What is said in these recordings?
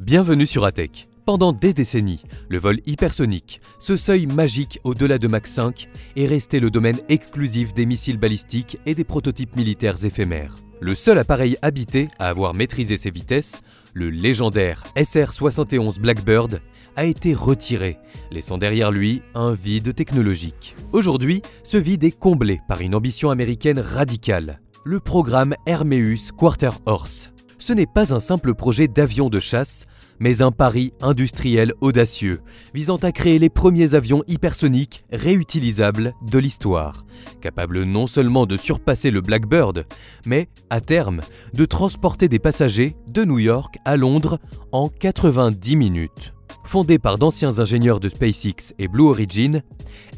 Bienvenue sur ATech. Pendant des décennies, le vol hypersonique, ce seuil magique au-delà de Mach 5, est resté le domaine exclusif des missiles balistiques et des prototypes militaires éphémères. Le seul appareil habité à avoir maîtrisé ces vitesses, le légendaire SR-71 Blackbird, a été retiré, laissant derrière lui un vide technologique. Aujourd'hui, ce vide est comblé par une ambition américaine radicale, le programme Hermeus Quarter Horse. Ce n'est pas un simple projet d'avion de chasse, mais un pari industriel audacieux, visant à créer les premiers avions hypersoniques réutilisables de l'histoire, capables non seulement de surpasser le Blackbird, mais, à terme, de transporter des passagers de New York à Londres en 90 minutes. Fondé par d'anciens ingénieurs de SpaceX et Blue Origin,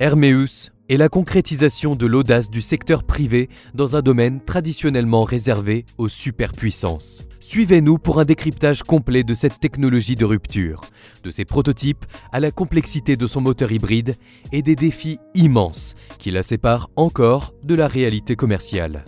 Hermeus est la concrétisation de l'audace du secteur privé dans un domaine traditionnellement réservé aux superpuissances. Suivez-nous pour un décryptage complet de cette technologie de rupture, de ses prototypes à la complexité de son moteur hybride et des défis immenses qui la séparent encore de la réalité commerciale.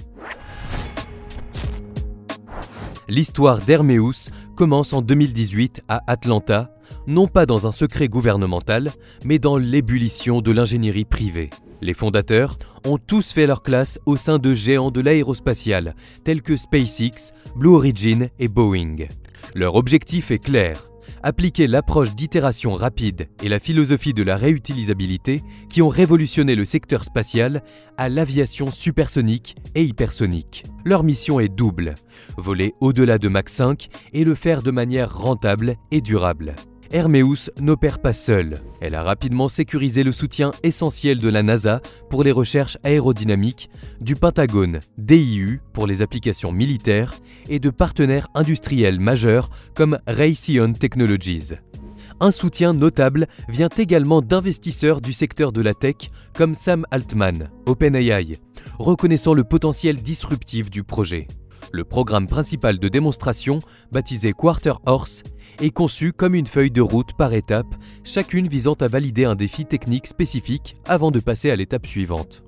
L'histoire d'Hermeus commence en 2018 à Atlanta, non pas dans un secret gouvernemental, mais dans l'ébullition de l'ingénierie privée. Les fondateurs ont tous fait leur classe au sein de géants de l'aérospatiale, tels que SpaceX, Blue Origin et Boeing. Leur objectif est clair, appliquer l'approche d'itération rapide et la philosophie de la réutilisabilité qui ont révolutionné le secteur spatial à l'aviation supersonique et hypersonique. Leur mission est double, voler au-delà de Mach 5 et le faire de manière rentable et durable. Hermeus n'opère pas seule. Elle a rapidement sécurisé le soutien essentiel de la NASA pour les recherches aérodynamiques, du Pentagone, DIU pour les applications militaires et de partenaires industriels majeurs comme Raytheon Technologies. Un soutien notable vient également d'investisseurs du secteur de la tech comme Sam Altman, OpenAI, reconnaissant le potentiel disruptif du projet. Le programme principal de démonstration, baptisé Quarter Horse, est conçu comme une feuille de route par étapes, chacune visant à valider un défi technique spécifique avant de passer à l'étape suivante.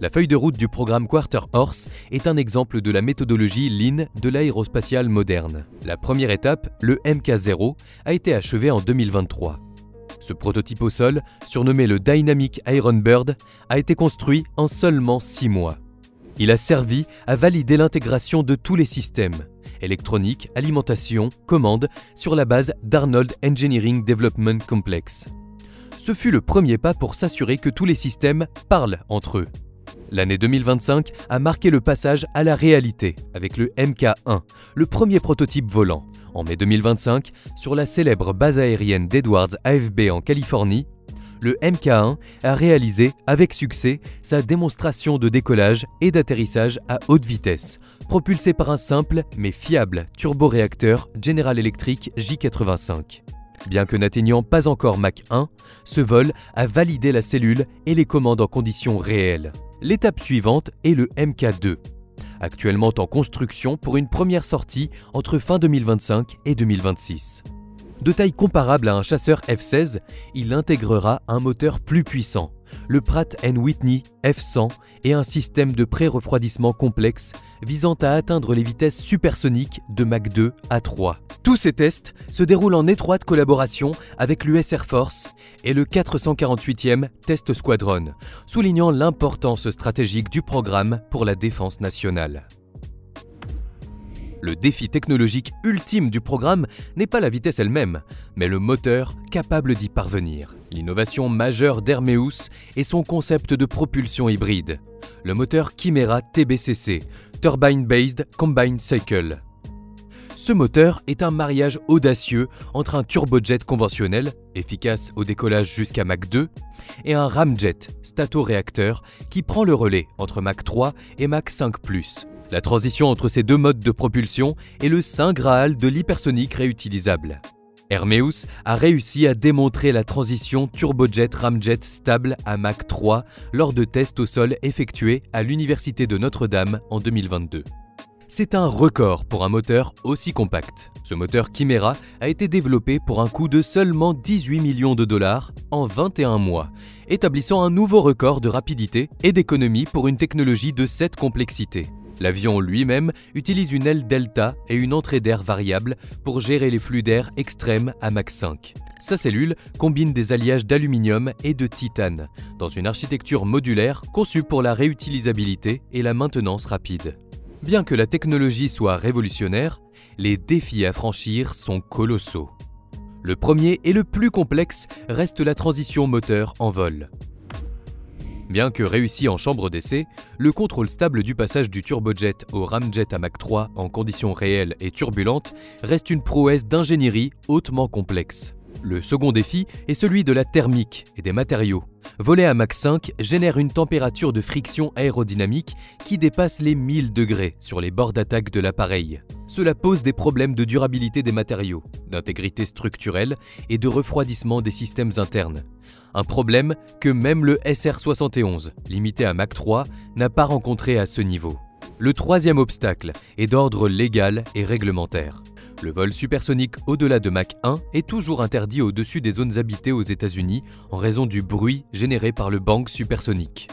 La feuille de route du programme Quarter Horse est un exemple de la méthodologie Lean de l'aérospatiale moderne. La première étape, le MK0, a été achevée en 2023. Ce prototype au sol, surnommé le Dynamic Iron Bird, a été construit en seulement 6 mois. Il a servi à valider l'intégration de tous les systèmes, électronique, alimentation, commande, sur la base d'Arnold Engineering Development Complex. Ce fut le premier pas pour s'assurer que tous les systèmes parlent entre eux. L'année 2025 a marqué le passage à la réalité avec le Mk1, le premier prototype volant. En mai 2025, sur la célèbre base aérienne d'Edwards AFB en Californie, le Mk1 a réalisé avec succès sa démonstration de décollage et d'atterrissage à haute vitesse, propulsé par un simple mais fiable turboréacteur General Electric J85. Bien que n'atteignant pas encore Mach 1, ce vol a validé la cellule et les commandes en conditions réelles. L'étape suivante est le Mk2, actuellement en construction pour une première sortie entre fin 2025 et 2026. De taille comparable à un chasseur F-16, il intégrera un moteur plus puissant, le Pratt & Whitney F100 et un système de pré-refroidissement complexe visant à atteindre les vitesses supersoniques de Mach 2 à 3. Tous ces tests se déroulent en étroite collaboration avec l'US Air Force et le 448e Test Squadron, soulignant l'importance stratégique du programme pour la défense nationale. Le défi technologique ultime du programme n'est pas la vitesse elle-même, mais le moteur capable d'y parvenir. L'innovation majeure d'Hermeus est son concept de propulsion hybride, le moteur Chimera TBCC, Turbine Based Combined Cycle. Ce moteur est un mariage audacieux entre un turbojet conventionnel, efficace au décollage jusqu'à Mach 2, et un ramjet, statoréacteur, qui prend le relais entre Mach 3 et Mach 5+. La transition entre ces deux modes de propulsion est le saint graal de l'hypersonique réutilisable. Hermeus a réussi à démontrer la transition turbojet-ramjet stable à Mach 3 lors de tests au sol effectués à l'Université de Notre-Dame en 2022. C'est un record pour un moteur aussi compact. Ce moteur Chimera a été développé pour un coût de seulement 18 millions de dollars en 21 mois, établissant un nouveau record de rapidité et d'économie pour une technologie de cette complexité. L'avion lui-même utilise une aile delta et une entrée d'air variable pour gérer les flux d'air extrêmes à Mach 5. Sa cellule combine des alliages d'aluminium et de titane dans une architecture modulaire conçue pour la réutilisabilité et la maintenance rapide. Bien que la technologie soit révolutionnaire, les défis à franchir sont colossaux. Le premier et le plus complexe reste la transition moteur en vol. Bien que réussi en chambre d'essai, le contrôle stable du passage du turbojet au ramjet à Mach 3 en conditions réelles et turbulentes reste une prouesse d'ingénierie hautement complexe. Le second défi est celui de la thermique et des matériaux. Voler à Mach 5 génère une température de friction aérodynamique qui dépasse les 1000 degrés sur les bords d'attaque de l'appareil. Cela pose des problèmes de durabilité des matériaux, d'intégrité structurelle et de refroidissement des systèmes internes. Un problème que même le SR-71, limité à Mach 3, n'a pas rencontré à ce niveau. Le troisième obstacle est d'ordre légal et réglementaire. Le vol supersonique au-delà de Mach 1 est toujours interdit au-dessus des zones habitées aux États-Unis en raison du bruit généré par le bang supersonique.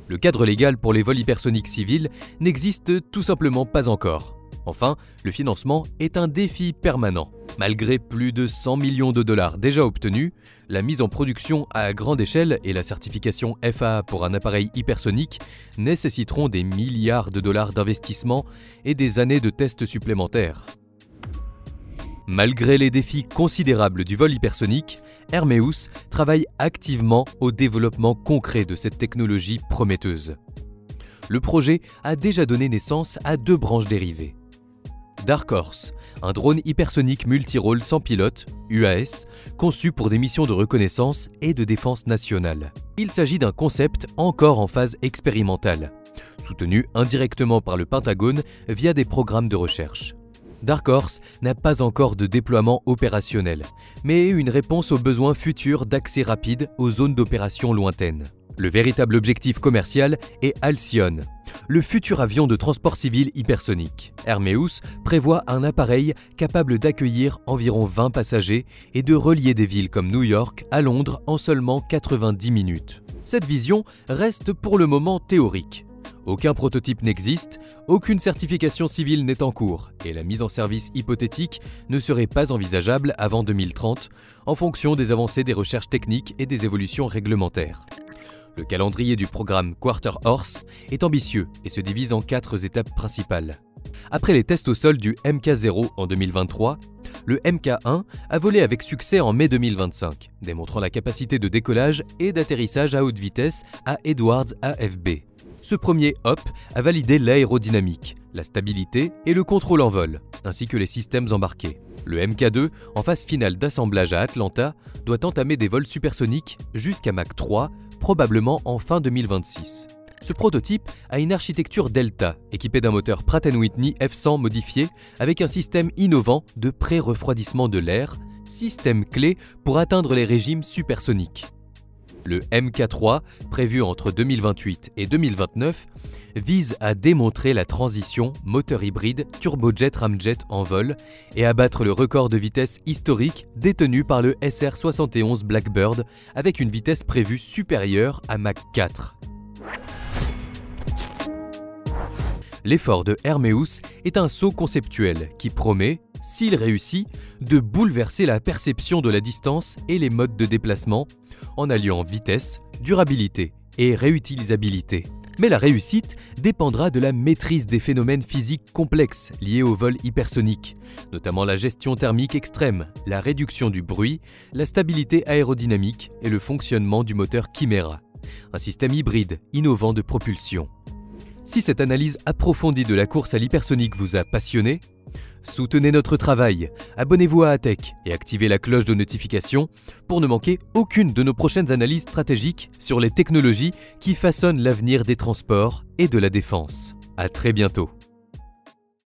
Le cadre légal pour les vols hypersoniques civils n'existe tout simplement pas encore. Enfin, le financement est un défi permanent. Malgré plus de 100 millions de dollars déjà obtenus, la mise en production à grande échelle et la certification FAA pour un appareil hypersonique nécessiteront des milliards de dollars d'investissement et des années de tests supplémentaires. Malgré les défis considérables du vol hypersonique, Hermeus travaille activement au développement concret de cette technologie prometteuse. Le projet a déjà donné naissance à 2 branches dérivées. Dark Horse, un drone hypersonique multirôle sans pilote, UAS, conçu pour des missions de reconnaissance et de défense nationale. Il s'agit d'un concept encore en phase expérimentale, soutenu indirectement par le Pentagone via des programmes de recherche. Dark Horse n'a pas encore de déploiement opérationnel, mais une réponse aux besoins futurs d'accès rapide aux zones d'opération lointaines. Le véritable objectif commercial est Halcyon, le futur avion de transport civil hypersonique. Hermeus prévoit un appareil capable d'accueillir environ 20 passagers et de relier des villes comme New York à Londres en seulement 90 minutes. Cette vision reste pour le moment théorique. Aucun prototype n'existe, aucune certification civile n'est en cours et la mise en service hypothétique ne serait pas envisageable avant 2030 en fonction des avancées des recherches techniques et des évolutions réglementaires. Le calendrier du programme Quarter Horse est ambitieux et se divise en 4 étapes principales. Après les tests au sol du Mk0 en 2023, le Mk1 a volé avec succès en mai 2025, démontrant la capacité de décollage et d'atterrissage à haute vitesse à Edwards AFB. Ce premier hop a validé l'aérodynamique, la stabilité et le contrôle en vol, ainsi que les systèmes embarqués. Le Mk2, en phase finale d'assemblage à Atlanta, doit entamer des vols supersoniques jusqu'à Mach 3, probablement en fin 2026. Ce prototype a une architecture Delta, équipée d'un moteur Pratt & Whitney F100 modifié avec un système innovant de pré-refroidissement de l'air, système clé pour atteindre les régimes supersoniques. Le Mk3, prévu entre 2028 et 2029, vise à démontrer la transition moteur hybride turbojet-ramjet en vol et à battre le record de vitesse historique détenu par le SR-71 Blackbird avec une vitesse prévue supérieure à Mach 4. L'effort de Hermeus est un saut conceptuel qui promet, s'il réussit, de bouleverser la perception de la distance et les modes de déplacement en alliant vitesse, durabilité et réutilisabilité. Mais la réussite dépendra de la maîtrise des phénomènes physiques complexes liés au vol hypersonique, notamment la gestion thermique extrême, la réduction du bruit, la stabilité aérodynamique et le fonctionnement du moteur Chimera, un système hybride innovant de propulsion. Si cette analyse approfondie de la course à l'hypersonique vous a passionné, soutenez notre travail, abonnez-vous à ATech et activez la cloche de notification pour ne manquer aucune de nos prochaines analyses stratégiques sur les technologies qui façonnent l'avenir des transports et de la défense. À très bientôt.